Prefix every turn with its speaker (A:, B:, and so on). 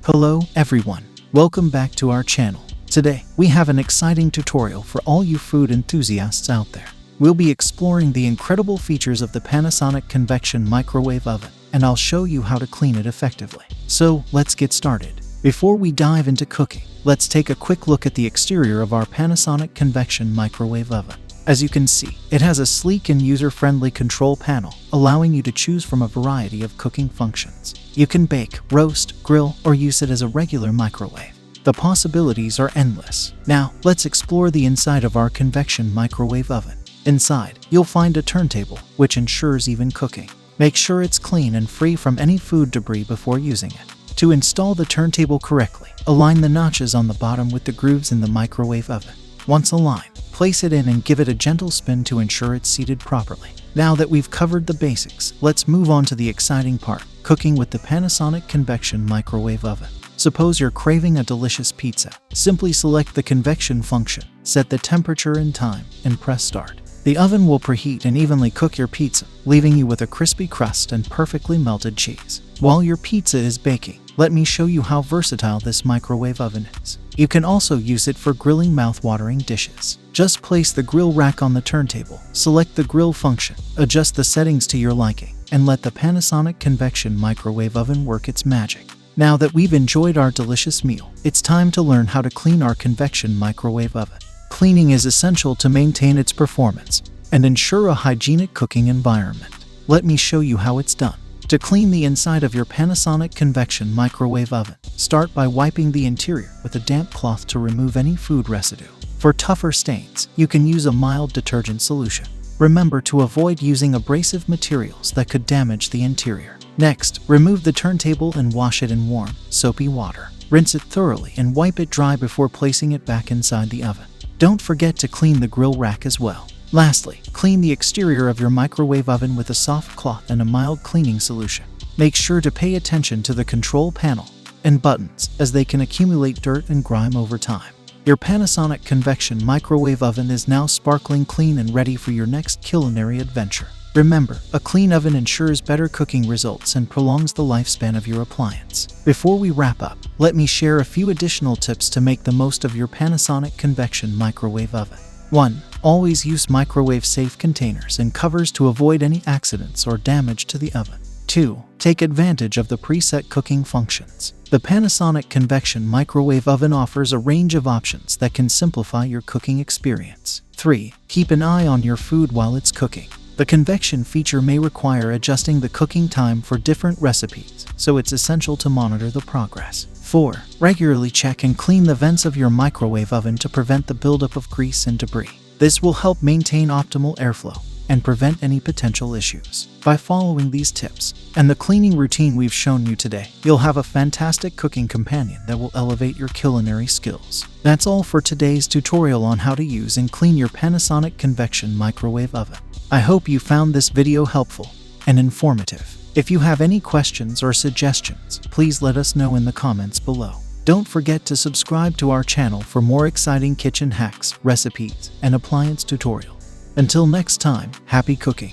A: Hello everyone, welcome back to our channel. Today, we have an exciting tutorial for all you food enthusiasts out there. We'll be exploring the incredible features of the Panasonic Convection Microwave Oven, and I'll show you how to clean it effectively. So, let's get started. Before we dive into cooking, let's take a quick look at the exterior of our Panasonic Convection Microwave Oven. As you can see, it has a sleek and user-friendly control panel, allowing you to choose from a variety of cooking functions. You can bake, roast, grill, or use it as a regular microwave. The possibilities are endless. Now, let's explore the inside of our convection microwave oven. Inside, you'll find a turntable, which ensures even cooking. Make sure it's clean and free from any food debris before using it. To install the turntable correctly, align the notches on the bottom with the grooves in the microwave oven. Once aligned, place it in and give it a gentle spin to ensure it's seated properly. Now that we've covered the basics, let's move on to the exciting part, cooking with the Panasonic Convection Microwave Oven. Suppose you're craving a delicious pizza. Simply select the convection function, set the temperature and time, and press start. The oven will preheat and evenly cook your pizza, leaving you with a crispy crust and perfectly melted cheese. While your pizza is baking, let me show you how versatile this microwave oven is. You can also use it for grilling mouth-watering dishes. Just place the grill rack on the turntable, select the grill function, adjust the settings to your liking, and let the Panasonic Convection Microwave Oven work its magic. Now that we've enjoyed our delicious meal, it's time to learn how to clean our convection microwave oven. Cleaning is essential to maintain its performance and ensure a hygienic cooking environment. Let me show you how it's done. To clean the inside of your Panasonic Convection Microwave Oven, start by wiping the interior with a damp cloth to remove any food residue. For tougher stains, you can use a mild detergent solution. Remember to avoid using abrasive materials that could damage the interior. Next, remove the turntable and wash it in warm, soapy water. Rinse it thoroughly and wipe it dry before placing it back inside the oven. Don't forget to clean the grill rack as well. Lastly, clean the exterior of your microwave oven with a soft cloth and a mild cleaning solution. Make sure to pay attention to the control panel and buttons, as they can accumulate dirt and grime over time. Your Panasonic Convection Microwave Oven is now sparkling clean and ready for your next culinary adventure. Remember, a clean oven ensures better cooking results and prolongs the lifespan of your appliance. Before we wrap up, let me share a few additional tips to make the most of your Panasonic Convection Microwave Oven. 1. Always use microwave-safe containers and covers to avoid any accidents or damage to the oven. 2. Take advantage of the preset cooking functions. The Panasonic Convection Microwave Oven offers a range of options that can simplify your cooking experience. 3. Keep an eye on your food while it's cooking. The convection feature may require adjusting the cooking time for different recipes, so it's essential to monitor the progress. 4. Regularly check and clean the vents of your microwave oven to prevent the buildup of grease and debris. This will help maintain optimal airflow and prevent any potential issues. By following these tips and the cleaning routine we've shown you today, you'll have a fantastic cooking companion that will elevate your culinary skills. That's all for today's tutorial on how to use and clean your Panasonic Convection Microwave Oven. I hope you found this video helpful and informative. If you have any questions or suggestions, please let us know in the comments below. Don't forget to subscribe to our channel for more exciting kitchen hacks, recipes, and appliance tutorials. Until next time, happy cooking!